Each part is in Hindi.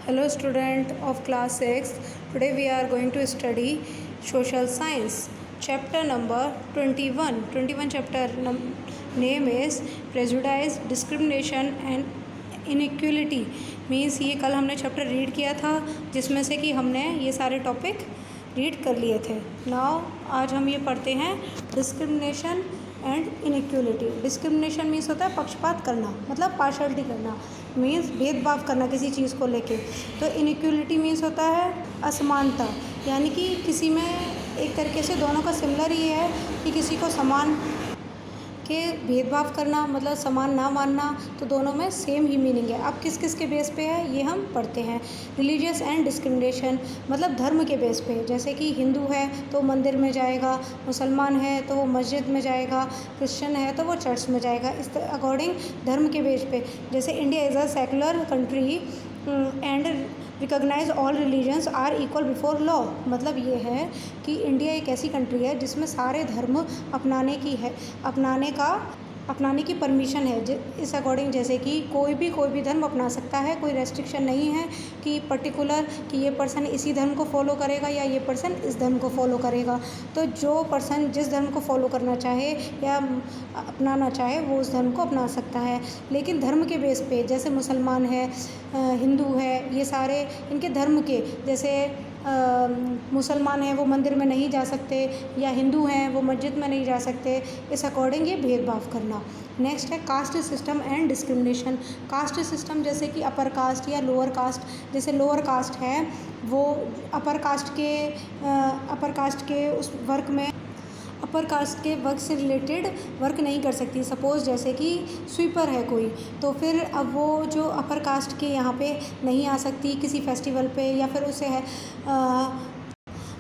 Hello student of class 6. Today we are going to study social science. Chapter number 21. 21 chapter name is prejudice, discrimination and inequality. Means ये कल हमने चैप्टर रीड किया था जिसमें से कि हमने ये सारे टॉपिक रीड कर लिए थे. नाउ आज हम ये पढ़ते हैं discrimination and inequality. Discrimination means होता है पक्षपात करना, मतलब पार्शलिटी करना, मीन्स भेदभाव करना किसी चीज़ को लेके. तो इनइक्वलिटी मीन्स होता है असमानता, यानी कि किसी में एक तरीके से दोनों का सिमिलर ही है कि किसी को समान के भेदभाव करना, मतलब समान ना मानना, तो दोनों में सेम ही मीनिंग है. अब किस किस के बेस पे है ये हम पढ़ते हैं. रिलीजियस एंड डिस्क्रिमिनेशन मतलब धर्म के बेस पे, जैसे कि हिंदू है तो मंदिर में जाएगा, मुसलमान है तो वो मस्जिद में जाएगा, क्रिश्चियन है तो वो चर्च में जाएगा. इस अकॉर्डिंग धर्म के बेस पे. जैसे India is a secular country and recognise all religions are equal before law. मतलब ये है कि इंडिया एक ऐसी कंट्री है जिसमें सारे धर्म अपनाने की परमिशन है. इस अकॉर्डिंग जैसे कि कोई भी धर्म अपना सकता है, कोई रेस्ट्रिक्शन नहीं है कि पर्टिकुलर कि ये पर्सन इसी धर्म को फॉलो करेगा या ये पर्सन इस धर्म को फॉलो करेगा. तो जो पर्सन जिस धर्म को फॉलो करना चाहे या अपनाना चाहे वो उस धर्म को अपना सकता है. लेकिन धर्म के बेस पे जैसे मुसलमान है, हिंदू है, ये सारे इनके धर्म के, जैसे मुसलमान हैं वो मंदिर में नहीं जा सकते या हिंदू हैं वो मस्जिद में नहीं जा सकते. इस अकॉर्डिंग ये भेदभाव करना. नेक्स्ट है caste system and discrimination. Caste system जैसे कि अपर कास्ट या लोअर कास्ट. जैसे लोअर कास्ट है वो अपर कास्ट के उस वर्क में अपर कास्ट के वर्क से रिलेटेड वर्क नहीं कर सकती. सपोज़ जैसे कि स्वीपर है कोई, तो फिर अब वो जो अपर कास्ट के यहाँ पे नहीं आ सकती किसी फेस्टिवल पे, या फिर उसे है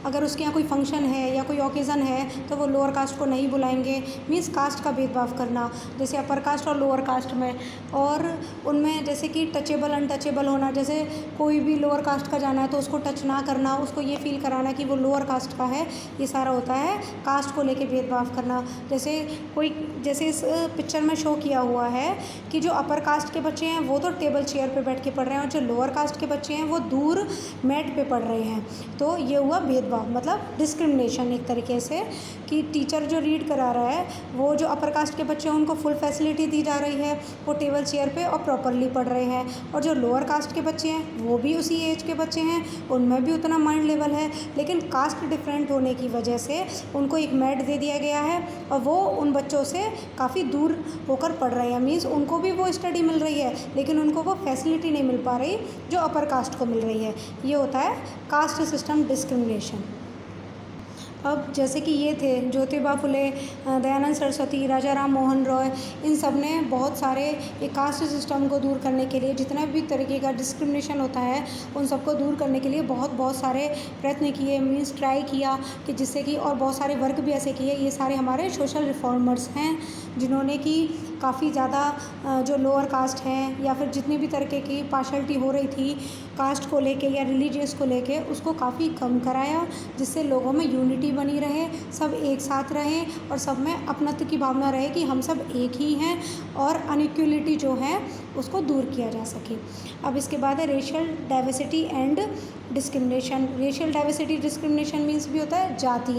अगर उसके यहाँ कोई फंक्शन है या कोई ओकेज़न है तो वो लोअर कास्ट को नहीं बुलाएंगे. मीन्स कास्ट का भेदभाव करना, जैसे अपर कास्ट और लोअर कास्ट में. और उनमें जैसे कि टचेबल अनटचेबल होना, जैसे कोई भी लोअर कास्ट का जाना है तो उसको टच ना करना, उसको ये फील कराना कि वो लोअर कास्ट का है. ये सारा होता है कास्ट को लेके भेदभाव करना. जैसे इस पिक्चर में शो किया हुआ है कि जो अपर कास्ट के बच्चे हैं वो तो टेबल चेयर पर बैठ के पढ़ रहे हैं और जो लोअर कास्ट के बच्चे हैं वो दूर मैट पे पढ़ रहे हैं. तो ये हुआ भेदभाव, मतलब डिस्क्रिमिनेशन एक तरीके से, कि टीचर जो रीड करा रहा है वो जो अपर कास्ट के बच्चे हैं उनको फुल फैसिलिटी दी जा रही है, वो टेबल चेयर पे और प्रॉपरली पढ़ रहे हैं. और जो लोअर कास्ट के बच्चे हैं वो भी उसी एज के बच्चे हैं, उनमें भी उतना माइंड लेवल है, लेकिन कास्ट डिफरेंट होने की वजह से उनको एक मैट दे दिया गया है और वो उन बच्चों से काफ़ी दूर होकर पढ़ रहे हैं. मीन्स उनको भी वो स्टडी मिल रही है लेकिन उनको वो फैसिलिटी नहीं मिल पा रही जो अपर कास्ट को मिल रही है. ये होता है कास्ट सिस्टम डिस्क्रिमिनेशन. अब जैसे कि ये थे ज्योतिबा फुले, दयानंद सरस्वती, राजा राम मोहन रॉय, इन सब ने बहुत सारे ये कास्ट सिस्टम को दूर करने के लिए, जितना भी तरीके का डिस्क्रिमिनेशन होता है उन सबको दूर करने के लिए बहुत सारे प्रयत्न किए. मीन्स ट्राई किया कि जिससे कि, और बहुत सारे वर्क भी ऐसे किए. ये सारे हमारे सोशल रिफॉर्मर्स हैं जिन्होंने कि काफ़ी ज़्यादा जो लोअर कास्ट हैं या फिर जितनी भी तरीके की पार्शलिटी हो रही थी कास्ट को लेके या रिलीजियस को लेके, उसको काफ़ी कम कराया, जिससे लोगों में यूनिटी बनी रहे, सब एक साथ रहें और सब में अपनत्व की भावना रहे कि हम सब एक ही हैं और अनइक्वलिटी जो है उसको दूर किया जा सके. अब इसके बाद है racial diversity and discrimination. Racial diversity discrimination means भी होता है जाति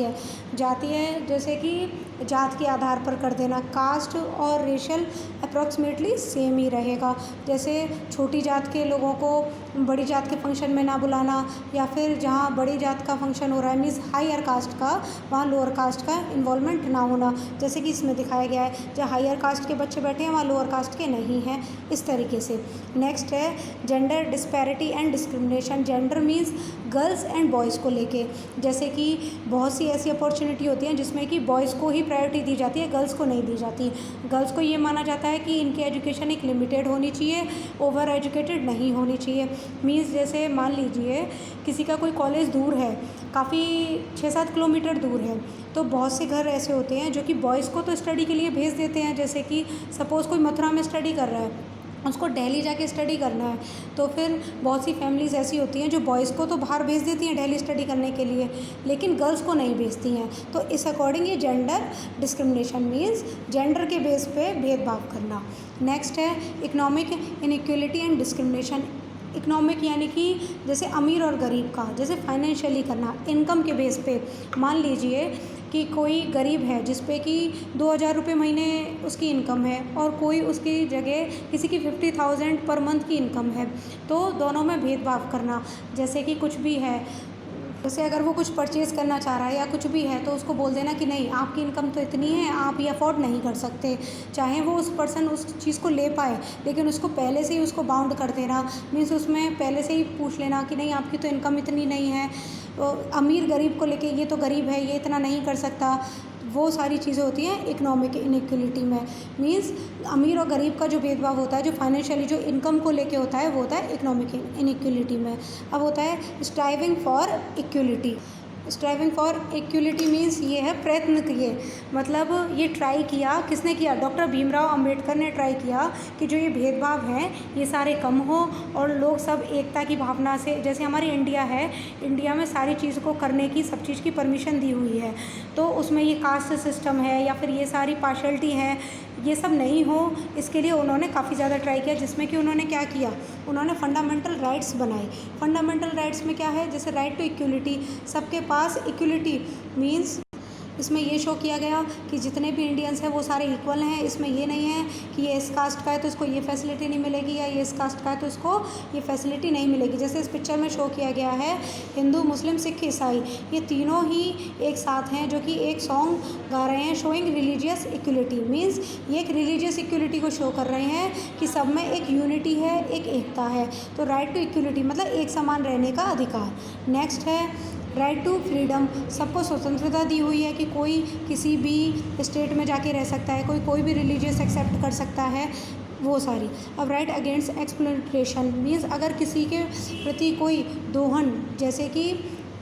है, जैसे कि जात के आधार पर कर देना. कास्ट और रेशियल अप्रॉक्सीमेटली सेम ही रहेगा. जैसे छोटी जात के लोगों को बड़ी जात के फंक्शन में ना बुलाना, या फिर जहाँ बड़ी जात का फंक्शन हो रहा है मीन्स हायर कास्ट का, वहाँ लोअर कास्ट का इन्वॉल्वमेंट ना होना, जैसे कि इसमें दिखाया गया है. जहाँ हायर कास्ट के बच्चे बैठे हैं वहाँ लोअर कास्ट के नहीं हैं, इस तरीके से. नेक्स्ट है gender disparity and discrimination. Gender means girls and boys को लेके, जैसे कि बहुत सी ऐसी अपॉर्चुनिटी होती हैं जिसमें कि बॉयज़ को ही प्रायोरिटी दी जाती है, गर्ल्स को नहीं दी जाती. गर्ल्स को ये माना जाता है कि इनकी एजुकेशन एक लिमिटेड होनी चाहिए, ओवर एजुकेटेड नहीं होनी चाहिए. मीन्स जैसे मान लीजिए किसी का कोई कॉलेज दूर है, काफ़ी 6-7 किलोमीटर दूर है, तो बहुत से घर ऐसे होते हैं जो कि बॉयज़ को तो स्टडी के लिए भेज देते हैं. जैसे कि सपोज़ कोई मथुरा में स्टडी कर रहा है, उसको दिल्ली जाके स्टडी करना है, तो फिर बहुत सी फैमिलीज़ ऐसी होती हैं जो बॉयज़ को तो बाहर भेज देती हैं दिल्ली स्टडी करने के लिए, लेकिन गर्ल्स को नहीं भेजती हैं. तो इस अकॉर्डिंग ये जेंडर डिस्क्रिमिनेशन मीन्स जेंडर के बेस पे भेदभाव करना. नेक्स्ट है economic inequality and discrimination. Economic यानी कि जैसे अमीर और गरीब का, जैसे फाइनेंशियली करना, इनकम के बेस पे। मान लीजिए कि कोई गरीब है जिस पे कि 2,000 रुपये महीने उसकी इनकम है और कोई उसकी जगह किसी की 50,000 पर मंथ की इनकम है, तो दोनों में भेदभाव करना। जैसे कि कुछ भी है, जैसे अगर वो कुछ परचेज़ करना चाह रहा है या कुछ भी है, तो उसको बोल देना कि नहीं, आपकी इनकम तो इतनी है, आप ये अफोर्ड नहीं कर सकते। चाहे वो उस पर्सन उस चीज़ को ले पाए, लेकिन उसको पहले से ही उसको बाउंड कर देना, मीन्स उसमें पहले से ही पूछ लेना कि नहीं, आपकी तो इनकम इतनी नहीं है। तो अमीर गरीब को लेके, ये तो गरीब है, ये इतना नहीं कर सकता, वो सारी चीज़ें होती हैं इकोनॉमिक इनइक्वलिटी में। मीन्स अमीर और गरीब का जो भेदभाव होता है, जो फाइनेंशियली जो इनकम को लेके होता है, वो होता है इकोनॉमिक इनइक्वलिटी में। अब होता है striving for equality. Striving for equality means ये है प्रयत्न किए, मतलब ये ट्राई किया, किसने किया? डॉक्टर भीमराव अंबेडकर ने ट्राई किया कि जो ये भेदभाव हैं ये सारे कम हो और लोग सब एकता की भावना से, जैसे हमारी इंडिया है, इंडिया में सारी चीज़ को करने की, सब चीज़ की परमिशन दी हुई है, तो उसमें ये कास्ट सिस्टम है या फिर ये सारी पार्शलिटी है, ये सब नहीं हो, इसके लिए उन्होंने काफ़ी ज़्यादा ट्राई किया, जिसमें कि उन्होंने क्या किया, उन्होंने फंडामेंटल राइट्स बनाए। फंडामेंटल राइट्स में क्या है? जैसे राइट टू इक्वलिटी, सबके पास इक्वलिटी मीन्स इसमें ये शो किया गया कि जितने भी इंडियंस हैं वो सारे इक्वल हैं। इसमें ये नहीं है कि ये इस कास्ट का है तो इसको ये फैसिलिटी नहीं मिलेगी, या ये इस कास्ट का है तो इसको ये फैसिलिटी नहीं मिलेगी। जैसे इस पिक्चर में शो किया गया है, हिंदू, मुस्लिम, सिख, ईसाई, ये तीनों ही एक साथ हैं, जो कि एक सॉन्ग गा रहे हैं, शोइंग रिलीजियस इक्वलिटी। मीन्स ये एक रिलीजियस इक्वलिटी को शो कर रहे हैं कि सब में एक यूनिटी है, एक एकता है। तो राइट टू इक्वलिटी मतलब एक समान रहने का अधिकार। नेक्स्ट है राइट टू फ्रीडम, सबको स्वतंत्रता दी हुई है कि कोई किसी भी स्टेट में जाके रह सकता है, कोई भी रिलीजियस एक्सेप्ट कर सकता है, वो सारी। अब राइट अगेंस्ट एक्सप्लॉयटेशन मीन्स अगर किसी के प्रति कोई दोहन, जैसे कि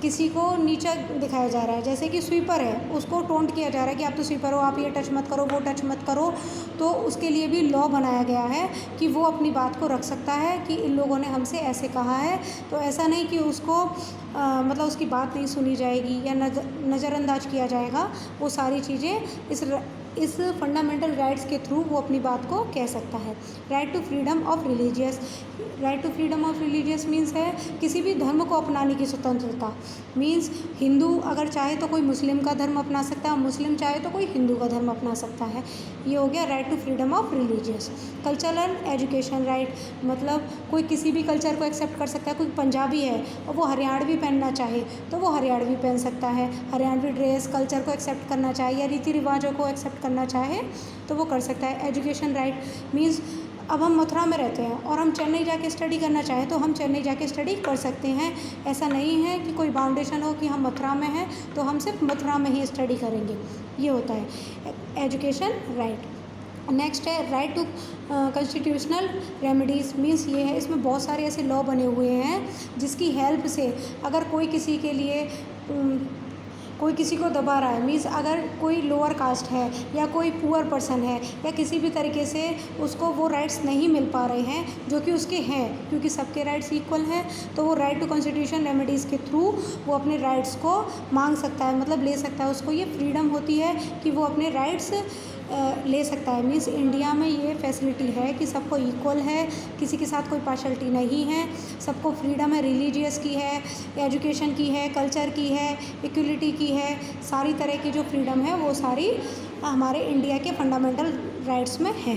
किसी को नीचा दिखाया जा रहा है, जैसे कि स्वीपर है, उसको टोंट किया जा रहा है कि आप तो स्वीपर हो, आप ये टच मत करो, वो टच मत करो, तो उसके लिए भी लॉ बनाया गया है कि वो अपनी बात को रख सकता है कि इन लोगों ने हमसे ऐसे कहा है। तो ऐसा नहीं कि उसको मतलब उसकी बात नहीं सुनी जाएगी या नज़रअंदाज किया जाएगा, वो सारी चीज़ें इस फंडामेंटल राइट्स के थ्रू वो अपनी बात को कह सकता है। Right to freedom of religious, right to freedom of religious means है किसी भी धर्म को अपनाने की स्वतंत्रता। मीन्स हिंदू अगर चाहे तो कोई मुस्लिम का धर्म अपना सकता है, मुस्लिम चाहे तो कोई हिंदू का धर्म अपना सकता है। ये हो गया right to freedom of religious. Cultural education right, मतलब कोई किसी भी कल्चर को एक्सेप्ट कर सकता है। कोई पंजाबी है और वो हरियाणवी पहनना चाहे तो वो हरियाणवी पहन सकता है, हरियाणवी ड्रेस कल्चर को एक्सेप्ट करना चाहे या रीति रिवाजों को एक्सेप्ट करना चाहे तो वो कर सकता है। एजुकेशन राइट मीन्स अब हम मथुरा में रहते हैं और हम चेन्नई जाके स्टडी करना चाहें तो हम चेन्नई जाके स्टडी कर सकते हैं। ऐसा नहीं है कि कोई बाउंडेशन हो कि हम मथुरा में हैं तो हम सिर्फ मथुरा में ही स्टडी करेंगे, ये होता है एजुकेशन राइट। नेक्स्ट है right to constitutional remedies means ये है, इसमें बहुत सारे ऐसे लॉ बने हुए हैं जिसकी हेल्प से अगर कोई किसी के लिए कोई किसी को दबा रहा है, मीन्स अगर कोई लोअर कास्ट है या कोई पुअर पर्सन है या किसी भी तरीके से उसको वो राइट्स नहीं मिल पा रहे हैं जो कि उसके हैं, क्योंकि सबके राइट्स इक्वल हैं, तो वो राइट टू कॉन्स्टिट्यूशन रेमेडीज़ के थ्रू वो अपने राइट्स को मांग सकता है, मतलब ले सकता है। उसको ये फ्रीडम होती है कि वो अपने राइट्स ले सकता है। मीन्स इंडिया में ये फैसिलिटी है कि सबको इक्वल है, किसी के साथ कोई पार्शलिटी नहीं है, सबको फ्रीडम है, रिलीजियस की है, एजुकेशन की है, कल्चर की है, इक्वलिटी की है, सारी तरह की जो फ्रीडम है वो सारी हमारे इंडिया के फंडामेंटल राइट्स में है।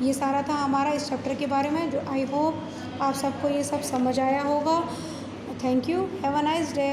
ये सारा था हमारा इस चैप्टर के बारे में, जो आई होप आप सबको ये सब समझ आया होगा। Thank you, have a nice day.